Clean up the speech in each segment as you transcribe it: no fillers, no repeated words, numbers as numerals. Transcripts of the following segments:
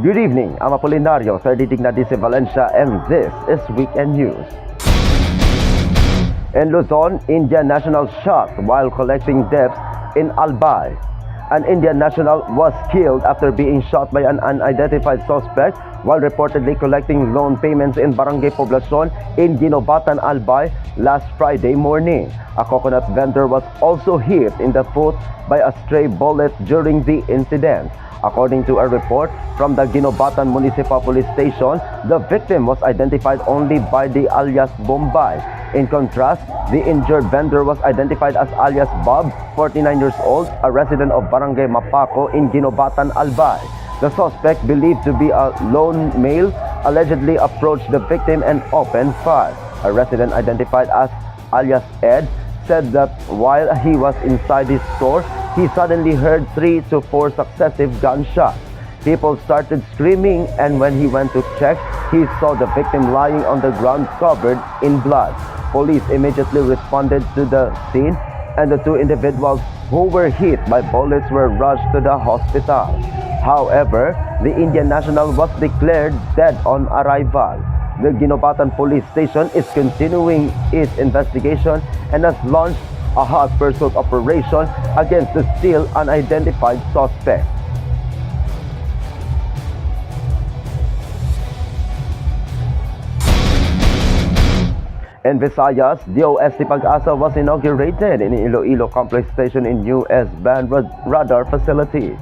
Good evening, I'm Apolinario, 30 Dignadise Valencia, and this is Weekend News. In Luzon, Indian national shot while collecting debts in Albay. An Indian national was killed after being shot by an unidentified suspect while reportedly collecting loan payments in Barangay Poblacion in Ginobatan, Albay last Friday morning. A coconut vendor was also hit in the foot by a stray bullet during the incident. According to a report from the Ginobatan Municipal Police Station, the victim was identified only by the alias Bombay. In contrast, the injured vendor was identified as alias Bob, 49 years old, a resident of Barangay Mapaco in Ginobatan, Albay. The suspect, believed to be a lone male, allegedly approached the victim and opened fire. A resident identified as alias Ed said that while he was inside his store, he suddenly heard 3 to 4 successive gunshots. People started screaming, and when he went to check, he saw the victim lying on the ground covered in blood. Police immediately responded to the scene, and the 2 individuals who were hit by bullets were rushed to the hospital. However, the Indian national was declared dead on arrival. The Ginobatan Police Station is continuing its investigation and has launched a hot pursuit operation against the still unidentified suspect. In Visayas, DOST Pag-asa was inaugurated in Iloilo Complex Station in new S-band radar facility.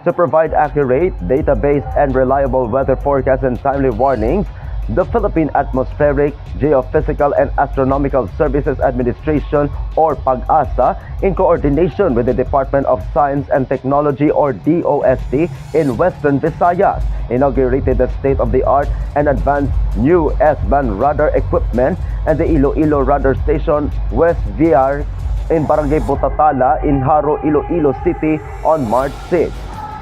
To provide accurate, data-based, and reliable weather forecasts and timely warnings, the Philippine Atmospheric, Geophysical, and Astronomical Services Administration, or Pag-asa, in coordination with the Department of Science and Technology, or DOST, in Western Visayas, inaugurated the state-of-the-art and advanced new S-band radar equipment and the Iloilo Radar Station West VR in Barangay Butatala in Haro, Iloilo City on March 6.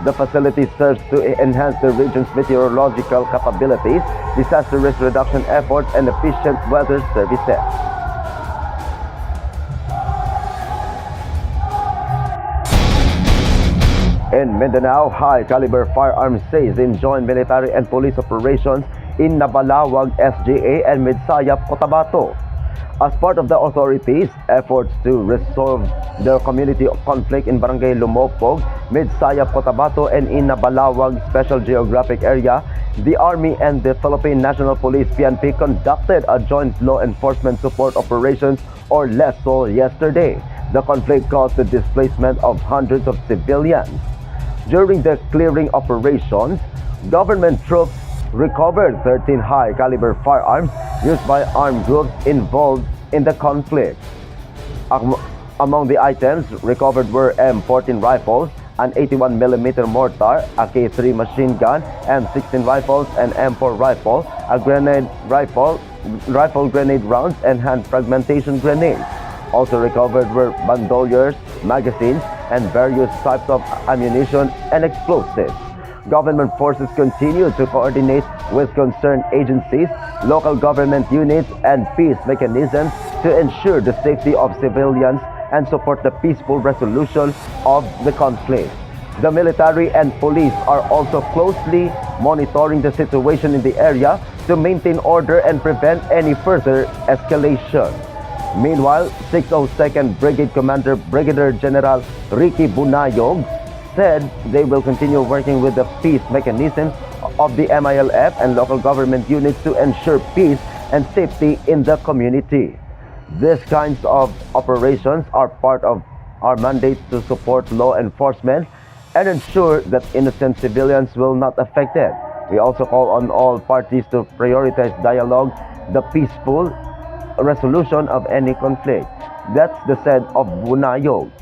The facility serves to enhance the region's meteorological capabilities, disaster risk reduction efforts, and efficient weather services. In Mindanao, high-caliber firearms seized in joint military and police operations in Nabalawag, SGA, and Midsayap, Cotabato. As part of the authorities' efforts to resolve the community conflict in Barangay Lumopog, Midsayap, Cotabato, and in Nabalawag Special Geographic Area, the Army and the Philippine National Police PNP conducted a joint law enforcement support operations, or LESO, yesterday. The conflict caused the displacement of hundreds of civilians. During the clearing operations, government troops recovered 13 high-caliber firearms used by armed groups involved in the conflict. Among the items recovered were M14 rifles, an 81mm mortar, a K3 machine gun, M16 rifles, an M4 rifle, a grenade rifle grenade rounds, and hand fragmentation grenades. Also recovered were bandoliers, magazines, and various types of ammunition and explosives. Government forces continue to coordinate with concerned agencies, local government units, and peace mechanisms to ensure the safety of civilians and support the peaceful resolution of the conflict. The military and police are also closely monitoring the situation in the area to maintain order and prevent any further escalation. Meanwhile, 602nd Brigade Commander Brigadier General Ricky Bunayog said they will continue working with the peace mechanisms of the MILF and local government units to ensure peace and safety in the community. These kinds of operations are part of our mandate to support law enforcement and ensure that innocent civilians will not affect it. We also call on all parties to prioritize dialogue, the peaceful resolution of any conflict. That's the said of Bunayog.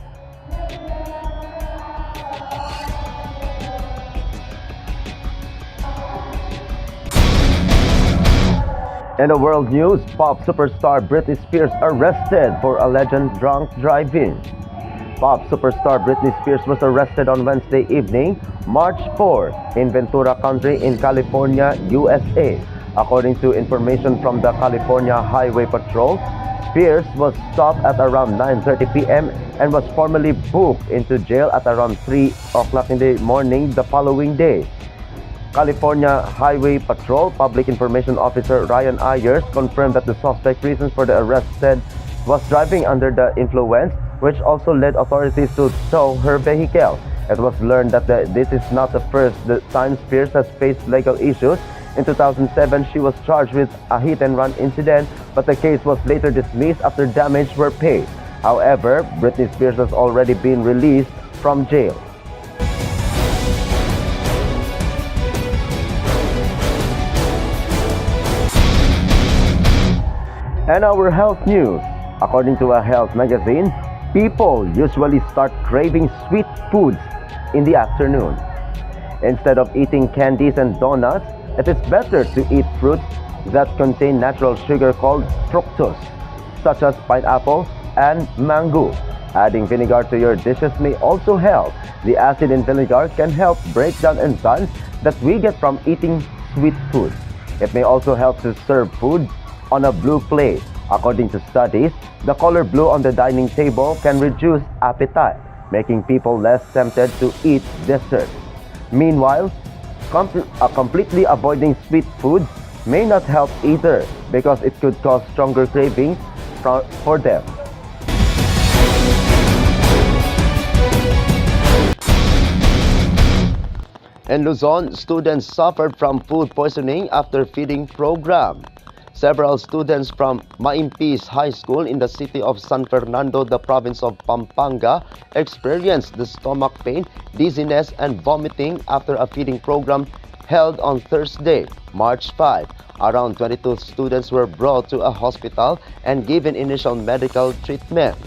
In the world news, pop superstar Britney Spears arrested for alleged drunk driving. Pop superstar Britney Spears was arrested on Wednesday evening, March 4, in Ventura County in California, USA. According to information from the California Highway Patrol, Spears was stopped at around 9:30 p.m. and was formally booked into jail at around 3 o'clock in the morning the following day. California Highway Patrol Public Information Officer Ryan Ayers confirmed that the suspect reasons for the arrest said was driving under the influence, which also led authorities to tow her vehicle. It was learned that this is not the first time Spears has faced legal issues. In 2007, she was charged with a hit-and-run incident, but the case was later dismissed after damage were paid. However, Britney Spears has already been released from jail. And our health news. According to a health magazine, people usually start craving sweet foods in the afternoon. Instead of eating candies and donuts, it is better to eat fruits that contain natural sugar called fructose, such as pineapple and mango. Adding vinegar to your dishes may also help. The acid in vinegar can help break down enzymes that we get from eating sweet foods. It may also help to serve food on a blue plate. According to studies, the color blue on the dining table can reduce appetite, making people less tempted to eat dessert. Meanwhile, completely avoiding sweet foods may not help either because it could cause stronger cravings for them. In Luzon, students suffered from food poisoning after feeding program. Several students from Maimpis High School in the city of San Fernando, the province of Pampanga, experienced the stomach pain, dizziness, and vomiting after a feeding program held on Thursday, March 5. Around 22 students were brought to a hospital and given initial medical treatment.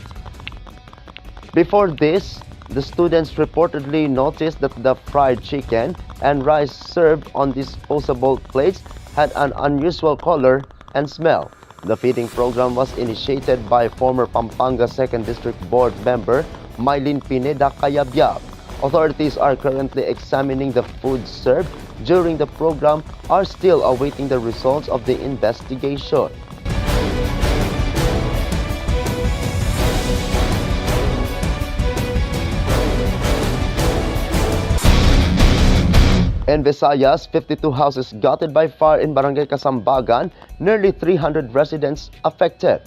Before this, the students reportedly noticed that the fried chicken and rice served on disposable plates had an unusual color and smell. The feeding program was initiated by former Pampanga 2nd District Board member Mylene Pineda Cayabyab. Authorities are currently examining the food served during the program are still awaiting the results of the investigation. In Visayas, 52 houses gutted by fire in Barangay Kasambagan, nearly 300 residents affected.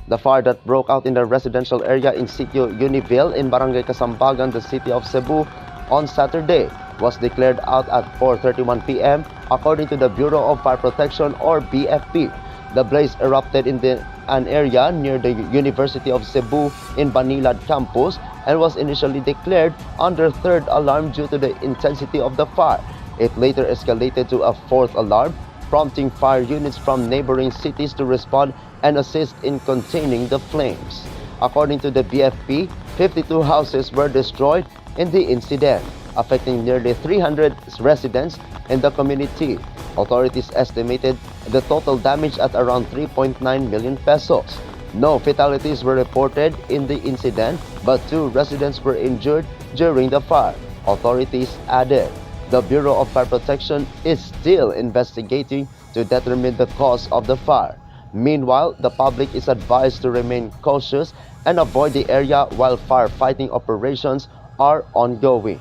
The fire that broke out in the residential area in Sitio Univille in Barangay Kasambagan, the city of Cebu, on Saturday was declared out at 4:31 p.m. according to the Bureau of Fire Protection or BFP. The blaze erupted in an area near the University of Cebu in Banilad campus and was initially declared under third alarm due to the intensity of the fire. It later escalated to a fourth alarm, prompting fire units from neighboring cities to respond and assist in containing the flames. According to the BFP, 52 houses were destroyed in the incident, affecting nearly 300 residents in the community. Authorities estimated the total damage at around 3.9 million pesos. No fatalities were reported in the incident, but 2 residents were injured during the fire. Authorities added. The Bureau of Fire Protection is still investigating to determine the cause of the fire. Meanwhile, the public is advised to remain cautious and avoid the area while firefighting operations are ongoing.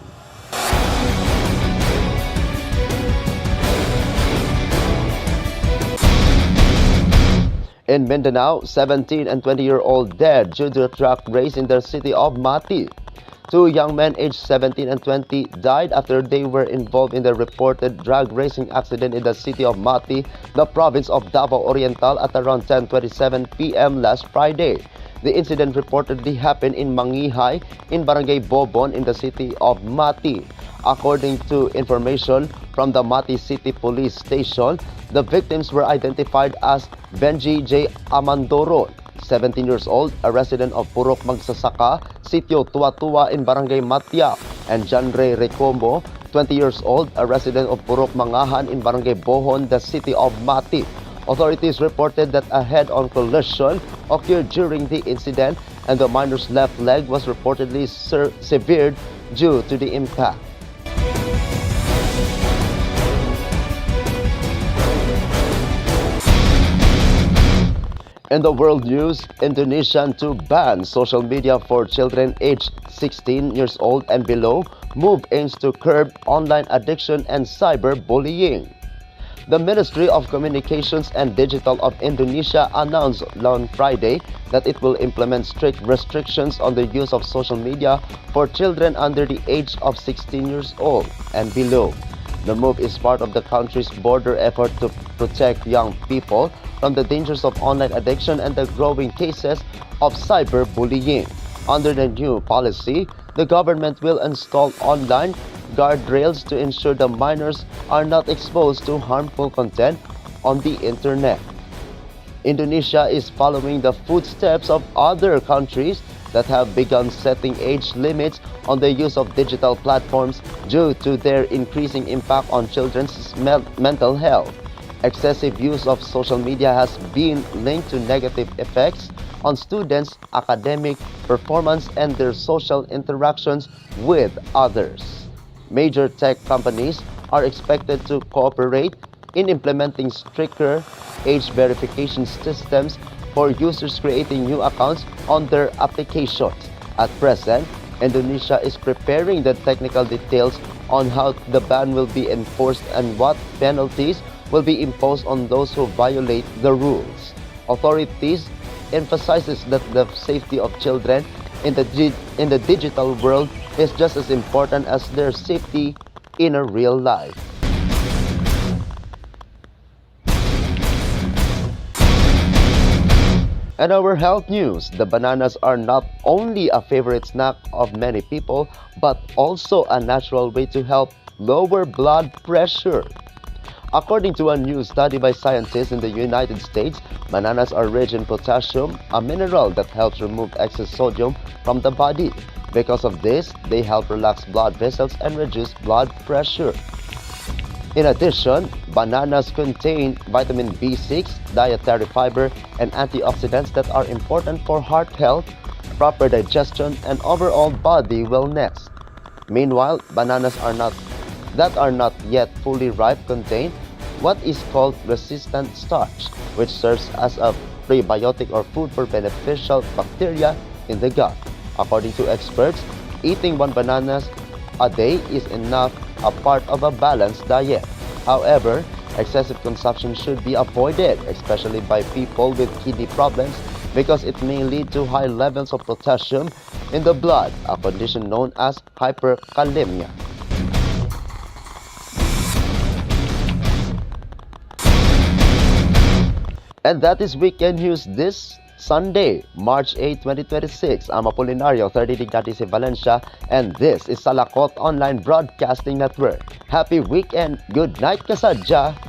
In Mindanao, 17 and 20-year-old dead due to a truck race in the city of Mati. 2 young men aged 17 and 20 died after they were involved in the reported drag racing accident in the city of Mati, the province of Davao Oriental at around 10:27 p.m. last Friday. The incident reportedly happened in Mangihay in Barangay Bobon in the city of Mati. According to information from the Mati City Police Station, the victims were identified as Benji J. Amandoron, 17 years old, a resident of Purok Magsasaka, Sitio Tuwa-Tuwa in Barangay Matya, and John Ray Recombo, 20 years old, a resident of Purok Mangahan in Barangay Bohon, the city of Mati. Authorities reported that a head-on collision occurred during the incident and the minor's left leg was reportedly severed due to the impact. In the world news, Indonesia to ban social media for children aged 16 years old and below Move aims to curb online addiction and cyberbullying. The Ministry of Communications and Digital of Indonesia announced on Friday that it will implement strict restrictions on the use of social media for children under the age of 16 years old and below. The move is part of the country's broader effort to protect young people from the dangers of online addiction and the growing cases of cyberbullying. Under the new policy, the government will install online guardrails to ensure the minors are not exposed to harmful content on the internet. Indonesia is following the footsteps of other countries that have begun setting age limits on the use of digital platforms due to their increasing impact on children's mental health. Excessive use of social media has been linked to negative effects on students' academic performance and their social interactions with others. Major tech companies are expected to cooperate in implementing stricter age verification systems for users creating new accounts on their applications. At present, Indonesia is preparing the technical details on how the ban will be enforced and what penalties will be imposed on those who violate the rules. Authorities emphasizes that the safety of children in the digital world is just as important as their safety in a real life. And our health news, the bananas are not only a favorite snack of many people, but also a natural way to help lower blood pressure. According to a new study by scientists in the United States, bananas are rich in potassium, a mineral that helps remove excess sodium from the body. Because of this, they help relax blood vessels and reduce blood pressure. In addition, bananas contain vitamin B6, dietary fiber, and antioxidants that are important for heart health, proper digestion, and overall body wellness. Meanwhile, bananas that are not yet fully ripe contain what is called resistant starch, which serves as a prebiotic or food for beneficial bacteria in the gut. According to experts, eating one banana a day is enough a part of a balanced diet. However, excessive consumption should be avoided, especially by people with kidney problems, because it may lead to high levels of potassium in the blood, a condition known as hyperkalemia. And that is weekend news this Sunday, March 8, 2026. I'm Apolinario, 30 Dignati si Valencia, and this is Salakot Online Broadcasting Network. Happy weekend! Good night, kasadya!